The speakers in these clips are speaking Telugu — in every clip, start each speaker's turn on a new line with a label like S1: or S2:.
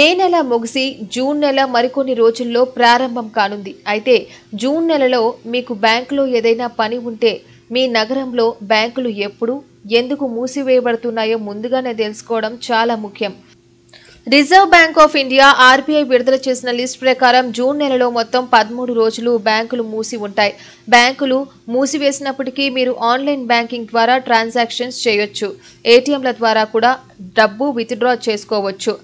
S1: మే నెల ముగిసి జూన్ నెల మరికొన్ని రోజుల్లో ప్రారంభం కానుంది. అయితే జూన్ నెలలో మీకు బ్యాంకులో ఏదైనా పని ఉంటే మీ నగరంలో బ్యాంకులు ఎప్పుడు ఎందుకు మూసివేయబడుతున్నాయో ముందుగానే తెలుసుకోవడం చాలా ముఖ్యం. Reserve bank of India RBI విడుదల చేసిన లిస్ట్ ప్రకారం జూన్ నెలలో మొత్తం 13 రోజులు బ్యాంకులు మూసి ఉంటాయి. బ్యాంకులు మూసివేసినప్పటికీ మీరు ఆన్లైన్ బ్యాంకింగ్ ద్వారా ట్రాన్సాక్షన్స్ చేయొచ్చు. ఏటీఎంల ద్వారా కూడా డబ్బు విత్డ్రా చేసుకోవచ్చు.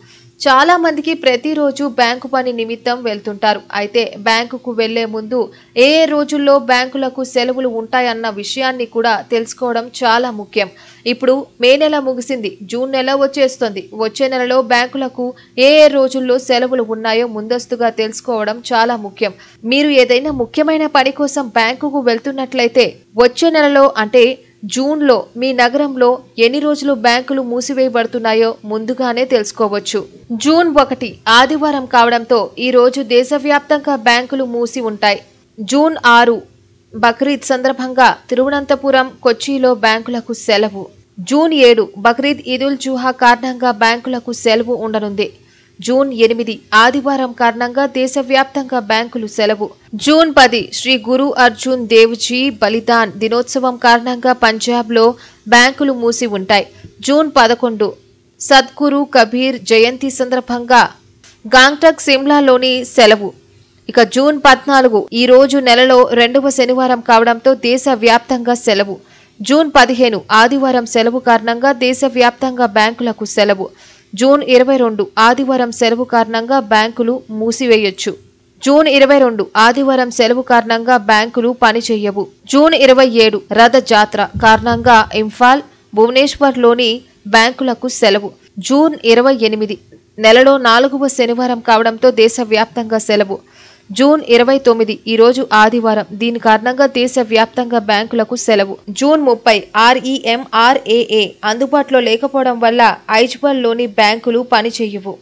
S1: చాలా మందికి ప్రతిరోజు బ్యాంకు పని నిమిత్తం వెళ్తుంటారు. అయితే బ్యాంకుకు వెళ్లే ముందు ఏ రోజుల్లో బ్యాంకులకు సెలవులు ఉంటాయన్న విషయాన్ని కూడా తెలుసుకోవడం చాలా ముఖ్యం. ఇప్పుడు మే నెల ముగిసింది, జూన్ నెల వచ్చేస్తుంది. వచ్చే నెలలో బ్యాంకులకు ఏ రోజుల్లో సెలవులు ఉన్నాయో ముందస్తుగా తెలుసుకోవడం చాలా ముఖ్యం. మీరు ఏదైనా ముఖ్యమైన పని కోసం బ్యాంకుకు వెళ్తున్నట్లయితే వచ్చే నెలలో అంటే జూన్లో మీ నగరంలో ఎన్ని రోజులు బ్యాంకులు మూసివేయబడుతున్నాయో ముందుగానే తెలుసుకోవచ్చు. జూన్ 1 ఆదివారం కావడంతో ఈ రోజు దేశవ్యాప్తంగా బ్యాంకులు మూసి ఉంటాయి. జూన్ 6 బక్రీద్ సందర్భంగా తిరువనంతపురం, కొచ్చిలో బ్యాంకులకు సెలవు. జూన్ 7 బక్రీద్ ఈదుల్ జుహా కారణంగా బ్యాంకులకు సెలవు ఉండనుంది. జూన్ 8 ఆదివారం కారణంగా దేశవ్యాప్తంగా బ్యాంకులు సెలవు. జూన్ 10 శ్రీ గురు అర్జున్ దేవ్జీ బలిదాన్ దినోత్సవం కారణంగా పంజాబ్లో బ్యాంకులు మూసి ఉంటాయి. జూన్ 11 సద్గురు కబీర్ జయంతి సందర్భంగా గాంగ్టక్, సిమ్లాలోని సెలవు. ఇక జూన్ 14 ఈ రోజు నెలలో 2వ శనివారం కావడంతో దేశవ్యాప్తంగా సెలవు. జూన్ 15 ఆదివారం సెలవు కారణంగా దేశవ్యాప్తంగా బ్యాంకులకు సెలవు. జూన్ 22 ఆదివారం సెలవు కారణంగా బ్యాంకులు మూసివేయొచ్చు. జూన్ 22 ఆదివారం సెలవు కారణంగా బ్యాంకులు పనిచేయవు. జూన్ 27 రథ జాత్ర కారణంగా ఇంఫాల్, భువనేశ్వర్లోని బ్యాంకులకు సెలవు. జూన్ 28 నెలలో 4వ శనివారం కావడంతో దేశవ్యాప్తంగా సెలవు. జూన్ 29 ఈ రోజు ఆదివారం, దీని కారణంగా దేశవ్యాప్తంగా బ్యాంకులకు సెలవు. జూన్ 30 REMRAA అందుబాటులో లేకపోవడం వల్ల ఐజ్వాల్లోని బ్యాంకులు పనిచేయవు.